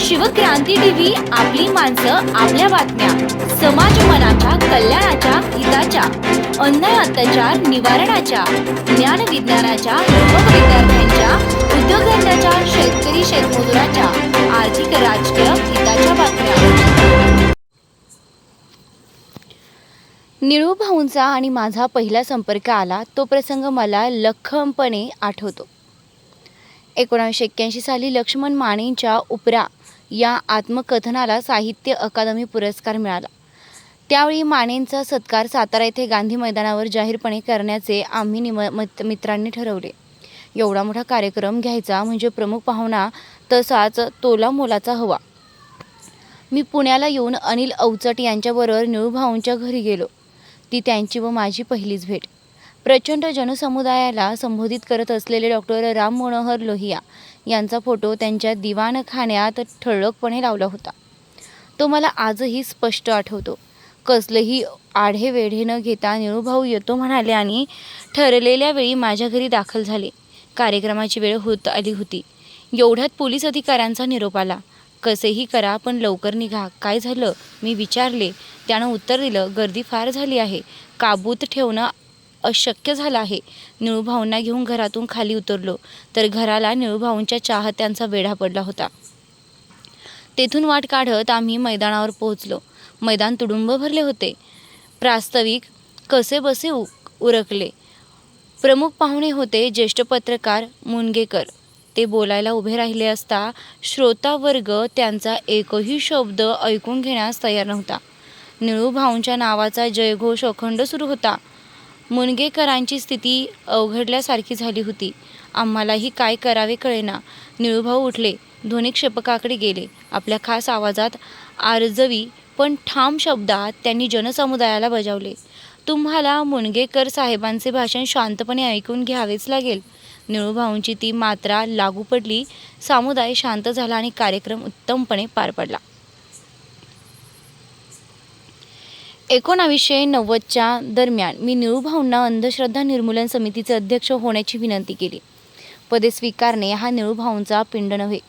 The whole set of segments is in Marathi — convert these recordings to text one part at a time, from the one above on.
शिवक्रांती टीव्ही, आपली माणसं, आपल्या बातम्या, समाज मनाच्या कल्याणाच्या, हिताच्या, अन्याय अत्याचार निवारणाच्या, ज्ञान विज्ञानाच्या, युवक विद्यार्थ्यांच्या, उद्योगधंद्याच्या, शेतकरी शेतमजुराच्या, आर्थिक राजकीय हिताच्या बातम्या। निळू भाऊंचा आणि माझा पहिला संपर्क आला तो प्रसंग मला लख्खपणे आठवतो। 1981 साली लक्ष्मण मानेंच्या उपरा या आत्मकथनाला साहित्य अकादमी पुरस्कार मिळाला। त्यावेळी मानेंचा सत्कार सातारा येथे गांधी मैदानावर जाहीरपणे करण्याचे आम्ही मित्रांनी ठरवले। एवढा मोठा कार्यक्रम घ्यायचा म्हणजे प्रमुख पाहुणा तसाच तोलामोलाचा हवा। मी पुण्याला येऊन अनिल अवचट यांच्याबरोबर निळू भाऊंच्या घरी गेलो। ती त्यांची व माझी पहिलीच भेट। प्रचंड जनसमुदायाला संबोधित करत असलेले डॉक्टर राम मनोहर लोहिया यांचा फोटो त्यांच्या दिवाणखान्यात ठळकपणे लावला होता। तो मला आजही स्पष्ट आठवतो। कसलेही आढेवेढे न घेता निळू भाऊ येतो म्हणाले आणि ठरलेल्या वेळी माझ्या घरी दाखल झाले। कार्यक्रमाची वेळ होत आली होती। एवढ्यात पोलीस अधिकाऱ्यांचा निरोप आला। कसेही करा पण लवकर निघा। काय झालं मी विचारले। त्यानं उत्तर दिलं, गर्दी फार झाली आहे, काबूत ठेवणं अशक्य झालं आहे। निळू भाऊंना घेऊन घरातून खाली उतरलो तर घराला निळू भाऊंच्या चाहत्यांचा वेढा पडला होता। तेथून वाट काढत आम्ही मैदानावर पोहोचलो। मैदान तुडुंब भरले होते। प्रास्ताविक कसेबसे उरकले। प्रमुख पाहुणे होते ज्येष्ठ पत्रकार मुनगेकर। ते बोलायला उभे राहिले असता श्रोतावर्ग त्यांचा एकही शब्द ऐकून घेण्यास तयार नव्हता। निळू भाऊंच्या नावाचा जयघोष अखंड सुरू होता। मुनगेकरांची स्थिती अवघडल्यासारखी झाली होती। आम्हालाही काय करावे कळेना। निळू भाऊ उठले, ध्वनिक्षेपकाकडे गेले। आपल्या खास आवाजात आर्जवी पण ठाम शब्दात त्यांनी जनसमुदायाला बजावले, तुम्हाला मुनगेकर साहेबांचे भाषण शांतपणे ऐकून घ्यावेच लागेल। निळू भाऊंची ती मात्रा लागू पडली। समुदाय शांत झाला आणि कार्यक्रम उत्तमपणे पार पडला। 1990च्या दरम्यान मी निळू भाऊंना अंधश्रद्धा निर्मूलन समितीचे अध्यक्ष होण्याची विनंती केली। पदे स्वीकारणे हा निळू भाऊंचा पिंड नव्हे।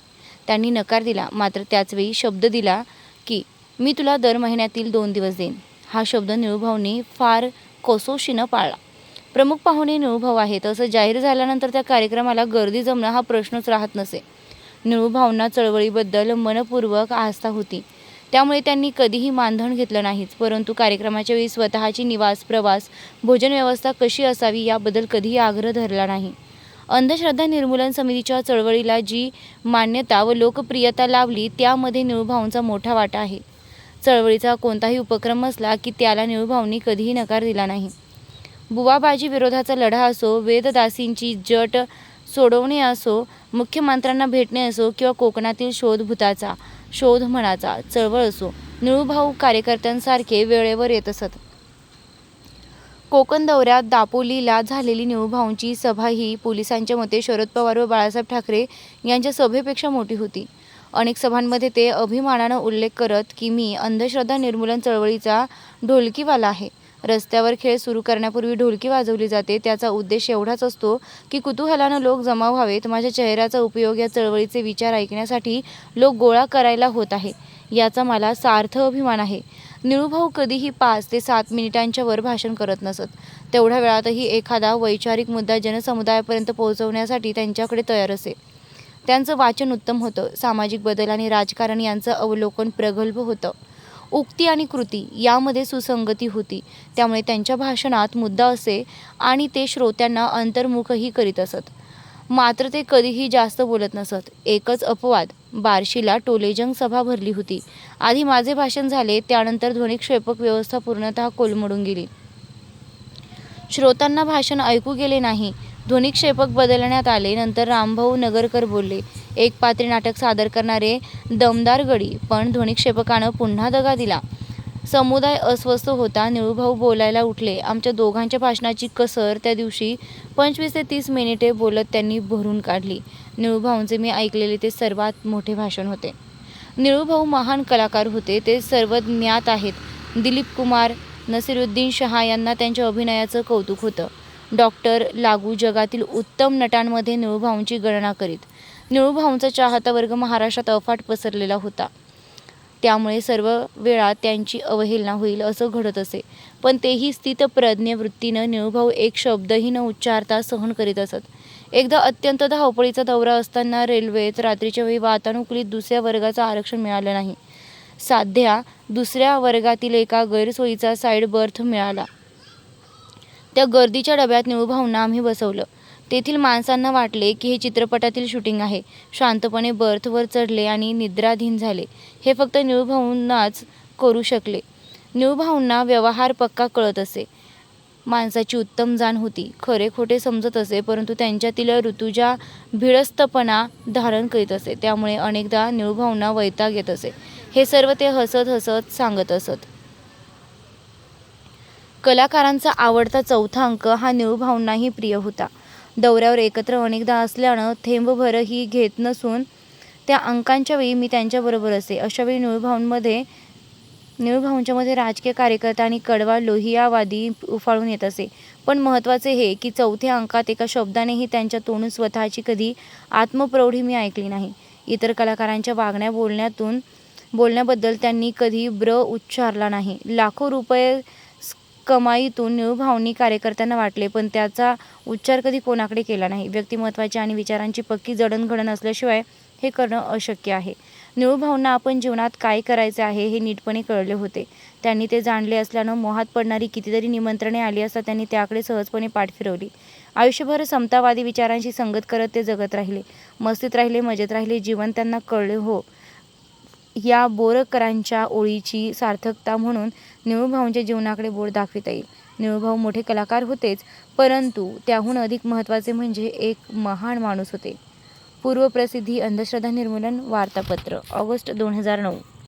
त्यांनी नकार दिला, मात्र त्याचवेळी शब्द दिला की मी तुला दर महिन्यातील 2 दिवस देईन। हा शब्द निळू भाऊंनी फार कसोशीनं पाळला। प्रमुख पाहुणे निळू भाऊ आहेत असं जाहीर झाल्यानंतर त्या कार्यक्रमाला गर्दी जमणं हा प्रश्नच राहत नसे। निळू भाऊंना चळवळीबद्दल मनपूर्वक आस्था होती, त्यामुळे त्यांनी कधीही मानधन घेतलं नाहीच। परंतु कार्यक्रमाच्या वेळी स्वतःची निवास, प्रवास, भोजन व्यवस्था कशी असावी याबद्दल कधीही आग्रह धरला नाही। अंधश्रद्धा निर्मूलन समितीच्या चळवळीला जी मान्यता व लोकप्रियता लाभली त्यामध्ये निळू भाऊंचा मोठा वाटा आहे। चळवळीचा कोणताही उपक्रम असला की त्याला निळू भाऊंनी कधीही नकार दिला नाही। बुवाबाजी विरोधाचा लढा असो, वेददासींची जट सोडवणे असो, मुख्यमंत्र्यांना भेटणे असो किंवा कोकणातील शोधभूताचा शोध मनाचा चळवळ असो, निळू भाऊ कार्यकर्त्यांसारखे वेळेवर येत असत। कोकण दौऱ्यात दापोलीला झालेली निळू भाऊंची सभा ही पोलिसांच्या मते शरद पवार व बाळासाहेब ठाकरे यांच्या सभेपेक्षा मोठी होती। अनेक सभांमध्ये ते अभिमानानं उल्लेख करत की मी अंधश्रद्धा निर्मूलन चळवळीचा ढोलकीवाला आहे। रस्त्यावर खेळ सुरू करण्यापूर्वी ढोलकी वाजवली जाते। त्याचा उद्देश एवढाच असतो की कुतूहलानं लोक जमा व्हावेत। माझ्या चेहऱ्याचा उपयोग या चळवळीचे विचार ऐकण्यासाठी लोक गोळा करायला होत आहे, याचा मला सार्थ अभिमान आहे। निळू भाऊ कधीही 5 ते 7 मिनिटांच्या वर भाषण करत नसत। तेवढ्या वेळातही एखादा वैचारिक मुद्दा जनसमुदायापर्यंत पोहोचवण्यासाठी त्यांच्याकडे तयार असे। त्यांचं वाचन उत्तम होतं। सामाजिक बदल आणि राजकारण यांचं अवलोकन प्रगल्भ होतं। उक्ती आणि कृती यामध्ये सुसंगती होती, त्यामुळे त्यांच्या भाषणात मुद्दा असे आणि ते श्रोत्यांना अंतर्मुखही करीत असत। मात्र ते कधीही जास्त बोलत नसत। एकच अपवाद, बार्शीला टोलेजंग सभा भरली होती। आधी माझे भाषण झाले, त्यानंतर ध्वनिक्षेपक व्यवस्था पूर्णतः कोलमडून गेली। श्रोत्यांना भाषण ऐकू गेले नाही। ध्वनिक्षेपक बदलण्यात आले। नंतर रामभाऊ नगरकर बोलले। एक पात्री नाटक सादर करणारे दमदार गडी, पण ध्वनिक्षेपकानं पुन्हा दगा दिला। समुदाय अस्वस्थ होता। निळू भाऊ बोलायला उठले। आमच्या दोघांच्या भाषणाची कसर त्या दिवशी 25 ते 30 मिनिटे बोलत त्यांनी भरून काढली। निळू भाऊंचे मी ऐकलेले ते सर्वात मोठे भाषण होते। निळू भाऊ महान कलाकार होते, ते सर्वज्ञात आहेत। दिलीप कुमार, नसीरुद्दीन शहा यांना त्यांच्या अभिनयाचं कौतुक होतं। डॉक्टर लागू जगातील उत्तम नटांमध्ये निळू भाऊंची गणना करीत। निळूभाऊंचा चाहता वर्ग महाराष्ट्रात अफाट पसरलेला होता. त्यामुळे सर्व वेळा त्यांची अवहेलना होईल असं घडत असे. पण तेही स्थितप्रज्ञ वृत्तीनं निळूभाऊ एक शब्दही न उच्चारता सहन करीत असत. एकदा अत्यंत धावपळीचा दौरा असताना रेल्वेत रात्रीच्या वेळी वातानुकूलित दुसऱ्या वर्गाचं आरक्षण मिळालं नाही. साध्या दुसऱ्या वर्गातील एका गैरसोयीचा साईड बर्थ मिळाला. त्या गर्दीच्या डब्यात निळूभाऊंना आम्ही बसवलं. तेथील माणसांना वाटले की हे चित्रपटातील शूटिंग आहे. शांतपणे बर्थवर चढले आणि निद्राधीन झाले. हे फक्त निळूभाऊंनाच करू शकले. निळूभाऊंना व्यवहार पक्का कळत असे. माणसाची उत्तम जाण होती. खरे खोटे समजत असे, परंतु त्यांच्यातील ऋतुजा भिडस्तपणा धारण करीत असे. त्यामुळे अनेकदा निळूभाऊंना वैताग येत असे. हे सर्व ते हसत हसत सांगत असत. कलाकारांचा आवडता चौथा अंक हा निळूभाऊंनाही प्रिय होता. दौऱ्यावर एकत्र अनेकदा असल्यानं थेंबभरही घेत नसून त्या अंकांच्या वेळी मी त्यांच्याबरोबर असे. अशावेळी निळूभाऊंच्या मध्ये राजकीय कार्यकर्ता आणि कडवा लोहियावादी उफाळून येत असे. पण महत्त्वाचे हे की चौथ्या अंकात एका शब्दानेही त्यांच्या तोंडून स्वतःची कधी आत्मप्रौढी मी ऐकली नाही. इतर कलाकारांच्या बोलण्याबद्दल त्यांनी कधी ब्र उच्चारला नाही. लाखो रुपये कमाईतून निळूभाऊंनी कार्यकर्त्यांना वाटले, पण त्याचा उच्चार कधी कोणाकडे केला नाही. व्यक्तिमत्वाची आणि विचारांची पक्की जडणघडण असल्याशिवाय हे करणं अशक्य आहे. निळूभाऊंना आपण जीवनात काय करायचे आहे हे नीटपणे कळले होते. त्यांनी ते जाणले असल्यानं मोहात पडणारी कितीतरी निमंत्रणे आली असता त्यांनी त्याकडे सहजपणे पाठ फिरवली. आयुष्यभर समतावादी विचारांशी संगत करत ते जगत राहिले. मस्तीत राहिले, मजेत राहिले. जीवन त्यांना कळले. हो, या बोरकरांच्या ओळीची सार्थकता म्हणून निळूभाऊंच्या जीवनाकडे बोट दाखविता येईल. निळूभाऊ मोठे कलाकार होतेच, परंतु त्याहून अधिक महत्त्वाचे म्हणजे एक महान माणूस होते. पूर्वप्रसिद्धी अंधश्रद्धा निर्मूलन वार्तापत्र, ऑगस्ट 2009.